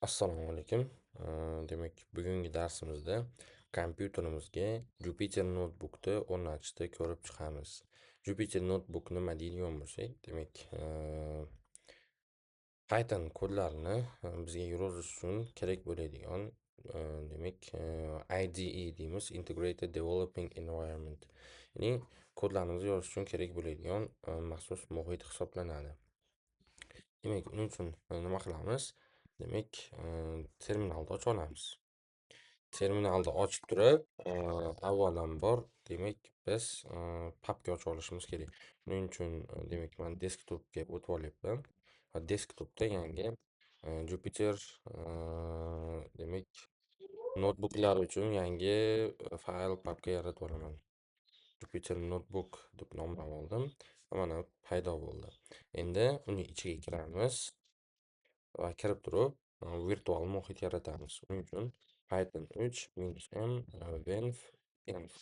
Assalomu alaykum. Demak, bugungi darsimizda kompyuterimizga Jupyter Notebook'ni o'rnatishni ko'rib chiqamiz. Jupyter Notebook nima deydigan bo'lsak, demak, Python kodlarini bizga yozish uchun kerak bo'ladigan, demak, IDE deymiz, Integrated Developing Environment. Ya'ni kodlarimizni yozish uchun kerak bo'ladigan maxsus muhit hisoblanadi. Demak, uning uchun nima qilamiz? Demak, terminalni ochib olamiz. Terminalni ochib turib, avvalambor demak biz papka ochib olishimiz kerak. Buning uchun demak men desktopga o'tib olyapman va desktopda yangi Jupyter demak notebooklar uchun yangi fayl papka yaratib olaman. Jupyter Notebook deb nomlab oldim va mana paydo bo'ldi. Endi uning ichiga kiramiz va kirib turib virtual muhit yaratamiz. Uning uchun Python 3 -m venv env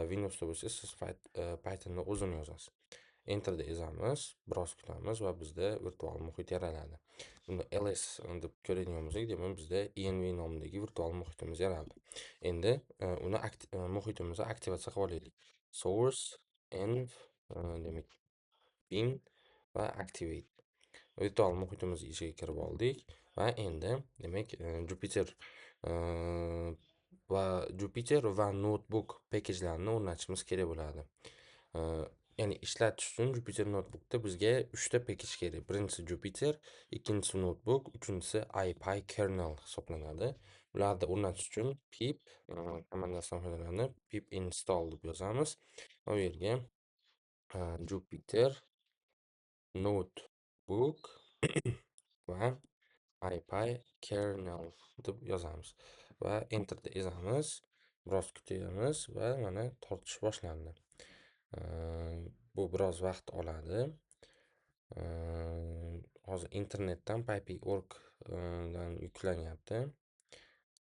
Windowsda bo'lsa siz Pythonda o'zini yozasiz. Enter'da ezamiz, biroz kutamiz va bizda virtual muhit yaraladi. Bunda ls deb ko'radigan bo'lsak, demak bizda env nomidagi virtual muhitimiz yaraldi. Endi uni muhitimizni aktivatsiya qilib olaylik. Source env demak bin va activate. Virtual muhitimiz ichiga kirib oldik va endi demak Jupyter va Notebook packagelarini o'rnatishimiz kerak bo'ladi. Ya'ni ishlatish uchun Jupyter Notebookda bizga 3 ta package kerak. Birinchisi Jupyter, ikkinchisi Notebook, uchinchisi ipykernel hisoblanadi. Ularni o'rnatish uchun pip komandasidan foydalanib pip install deb yozamiz va u yerga Jupyter Notebook va ipykernel deb yozamiz va enter'da ezamiz, biroz kutamiz va mana tortish boshlandi. Bu biroz vaqt oladi. Hozir internetdan py.org dan yuklanyapti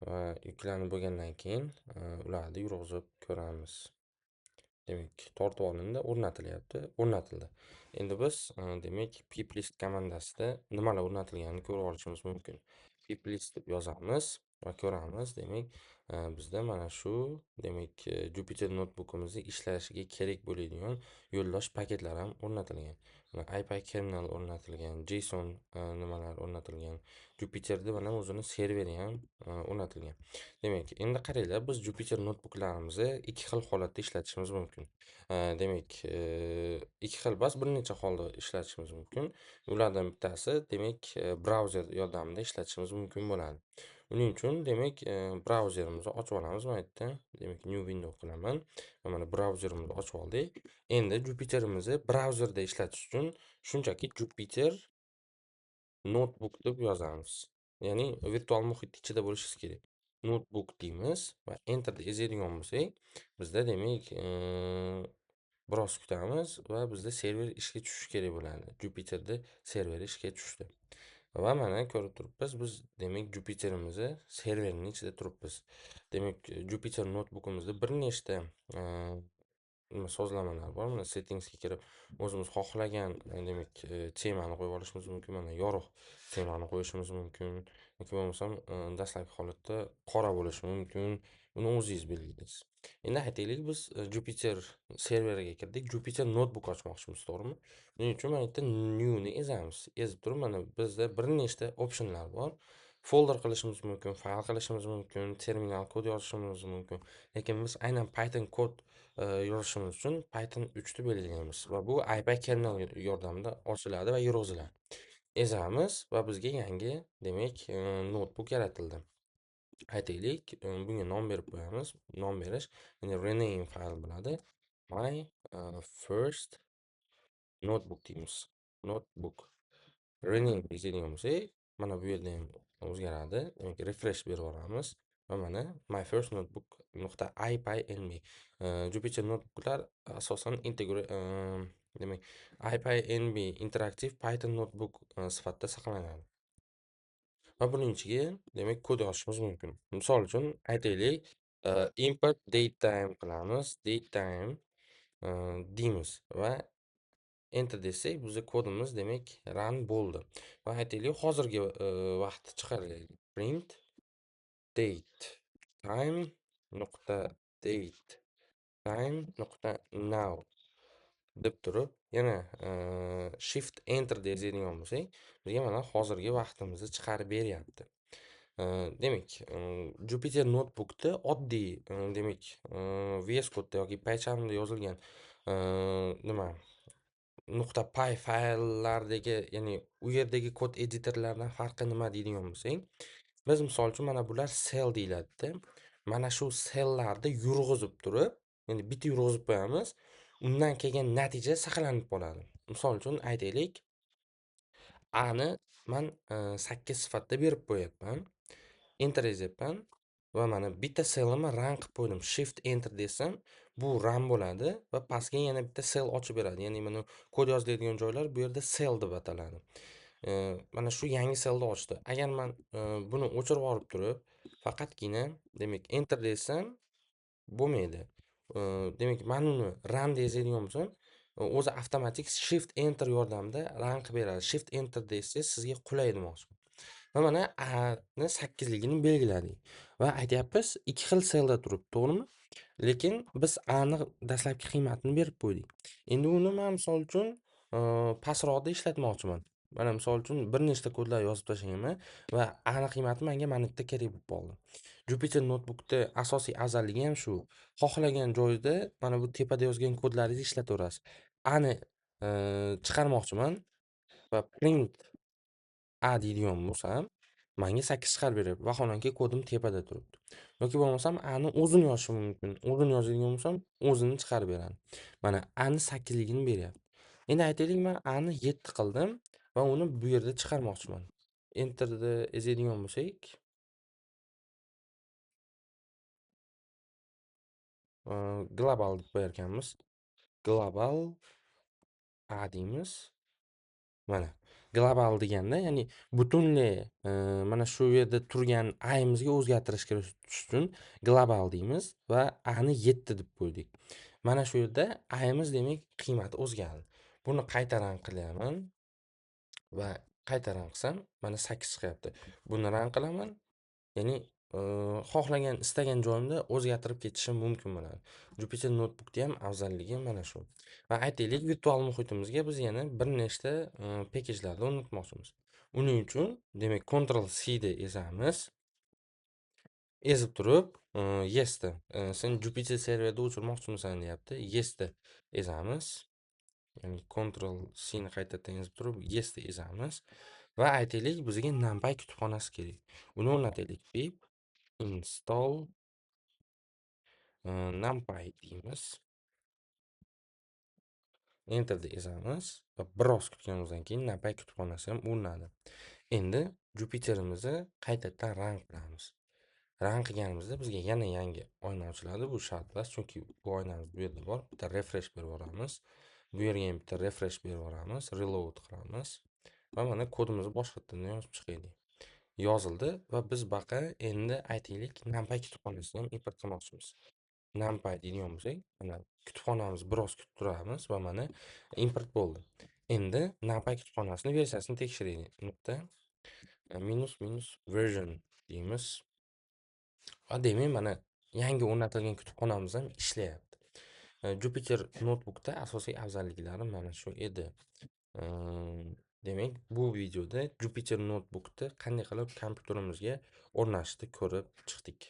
va yuklanib bo'lgandan keyin ularni yurg'izib ko'ramiz. Demak, tortib olindi, o'rnatildi. Endi biz demak piplist komandasida nimalar o'rnatilganini ko'rib olishimiz mumkin. Piplist deb yozamiz va ko'ramiz. Demak, bizda mana shu demak Jupyter notebookimizni ishlashiga kerak bo'ladigan yo'ldosh paketlar ham o'rnatilgan. ipykernel o'rnatilgan, JSON nimalar o'rnatilgan. Jupyterda mana o'zini serveri ham o'rnatilgan. Demak, endi qaranglar, biz Jupyter notebooklarimizni ikki xil holatda ishlatishimiz mumkin. Demak, ikki xil emas, bir necha holda ishlatishimiz mumkin. Ulardan bittasi demak brauzer yordamida ishlatishimiz mumkin bo'ladi. Uning uchun demak brauzerimizni ochib olamiz. Mana bu yerda demak new window qilaman va mana brauzerimizni ochib oldik. Endi Jupyterimizni brauzerda ishlatish uchun shunchaki Jupyter notebook deb yozamiz. Ya'ni virtual muhit ichida bo'lishi kerak. Notebook deymiz va enter'da ezadigan bo'lsak, bizda demak biroz kutamiz va bizda server ishga tushishi kerak bo'ladi. Jupyterda server ishga tushdi. Va mana ko'rib turibmiz, biz demak Jupyterimizni serverning ichida turibmiz. Demak, Jupyter notebookimizda bir nechta sozlamalar bor. Mana settingsga kirib, o'zimiz xohlagan demak temani qo'yib olishimiz mumkin. Mana yorug' temani qo'yishimiz mumkin. Yoki bo'lmasam dastlabki holatda qora bo'lishi mumkin. Buni o'zingiz belgilaysiz. Endi aytaylik, biz Jupyter serveriga kirdik. Jupyter notebook ochmoqchimiz, to'g'rimi? Buning uchun mana yerda new ni ezamiz. Ezib turib, mana bizda bir nechta optionlar bor. Folder qilishimiz mumkin, fayl qilishimiz mumkin, terminal kod yozishimiz mumkin. Lekin biz aynan Python kod yozishimiz uchun Python 3 ni belgilaymiz va bu ipykernel yordamida ochiladi va yurg'iziladi. Ezamiz va bizga yangi demak notebook yaratildi. Aytaylik, bunga nom berib qo'yamiz. Nom berish, ya'ni rename fayl bo'ladi. My first notebook deymiz. Notebook. Rename deydigan bo'lsak, mana bu yerda ham o'zgaradi. Demak, refresh berib yuboramiz va mana my first notebook.ipynb. Jupyter notebooklar asosan demak ipynb interaktiv Python notebook sifatida saqlanadi. Va buning ichiga demak kod yozishimiz mumkin. Misol uchun aytaylik, import datetime qilamiz. Datetime deymiz va enter desak, bizning kodimiz demak run bo'ldi. Va aytaylik, hozirgi vaqtni chiqaraylik. print date time nuqta date time nuqta now deb turib, yana shift enter deydigan bo'lsak, bizga mana hozirgi vaqtimizni chiqarib beryapti. Demak, Jupyter Notebookda oddiy, demak, VS Code'da yoki PyCharmda yozilgan nima .py fayllardagi, ya'ni u yerdagi kod editorlaridan farqi nima deydigan bo'lsak, biz misol uchun mana bular cell deyiladi-da. Mana shu celllarni yurg'izib turib, ya'ni bitta yurg'izib qo'yamiz. Undan kelgan natija saqlanib qoladi. Misol uchun aytaylik, A ni men 8 sifatida berib qo'yapman. Enter ezyapman va mana bitta sellimni run qilib qo'ydim. Shift enter desam, bu run bo'ladi va pastga yana bitta cell ochib beradi. Ya'ni mana kod yoziladigan joylar bu yerda cell deb ataladi. Mana shu yangi cellni ochdi. Agar men buni o'chirib olib turib, faqatgina demak enter desam bo'lmaydi. Demak, men uni run deydigan bo'lsam, o'zi avtomatik shift enter yordamida run qilib beradi. Shift enter desangiz sizga qulay demoqchiman. Va mana A ni 8 ligini belgiladik. Va aytyapmiz, ikki xil cellda turibdi, to'g'rimi? Lekin biz A ni dastlabki qiymatini berib qo'ydik. Endi uni men misol uchun pastroqda ishlatmoqchiman. Mana misol uchun bir nechta kodlar yozib tashlayman va A ni qiymati menga mana bitta kerak bo'lib qoldi. Jupyter Notebookda asosiy afzalligi ham shu. Xohlagan joyda mana bu tepada yozgan kodlaringizni ishlataverasiz. A ni chiqarmoqchiman va print A deydigan bo'lsam, menga 8 chiqarib beryapti. Vaholanki kodim tepada turibdi. Yoki bo'lmasam A ni o'zini yozishim mumkin. O'zini yozadigan bo'lsam, o'zini chiqarib beradi. Mana A ni 8 ligini beryapti. Endi aytaylik, men A ni 7 qildim va uni bu yerda chiqarmoqchiman. Enterni ezadigan bo'lsak, global deb qo'yar ekanmiz. Global A deymiz. Mana global deganda, ya'ni butunlay mana shu yerda turgan A'imizga o'zgartirish kiritish uchun global deymiz va A ni 7 deb qo'ydik. Mana shu yerda A'imiz demak qiymati o'zgardi. Buni qayta run qilaman va qayta run qilsam, mana 8 chiqyapti. Buni run qilaman. Ya'ni xohlagan, istagan joyimda o'zgartirib ketishim mumkin bo'ladi. Jupyter Notebookda ham afzalligi mana shu. Va aytaylik, virtual muhitimizga biz yana bir nechta pakejlarni o'rnatmoqchimiz. Uning uchun, demak, Ctrl C da ezamiz. Ezib turib, yes da, sen Jupyter serverda o'chirmoqchimisan deyapti. Yes da ezamiz. Ya'ni Ctrl C ni qaytadan ezib turib, yes da ezamiz. Va aytaylik, bizga NumPy kutubxonasi kerak. Uni o'rnataylik. Pip install NumPy deymiz. Enterni ezamiz va biroz kutganimizdan keyin NumPy kutubxonasi ham o'rnadi. Endi Jupyterimizni qaytadan run qilamiz. Run qilganimizda bizga yana yangi oyna ochiladi. Bu shart emas, chunki bu oynamiz bu yerda bor. Bitta refresh berib yuboramiz. Bu yerga ham bitta refresh berib yuboramiz. Reload qilamiz. Va mana kodimizni boshqatdan yozib chiqaylik. Yozildi va biz baqa endi aytaylik, NumPy kutubxonasini ham import qilmoqchimiz. NumPy deydigan bo'lsak, mana kutubxonamiz biroz kutib turamiz va mana import bo'ldi. Endi NumPy kutubxonasini versiyasini tekshiraylik. Nuqta minus version deymiz. Va demak, mana yangi o'rnatilgan kutubxonamiz ham ishlayapti. Jupyter Notebookda asosiy afzalliklari mana shu edi. Demak, bu videoda Jupyter Notebookni qanday qilib kompyuterimizga o'rnatishni ko'rib chiqdik.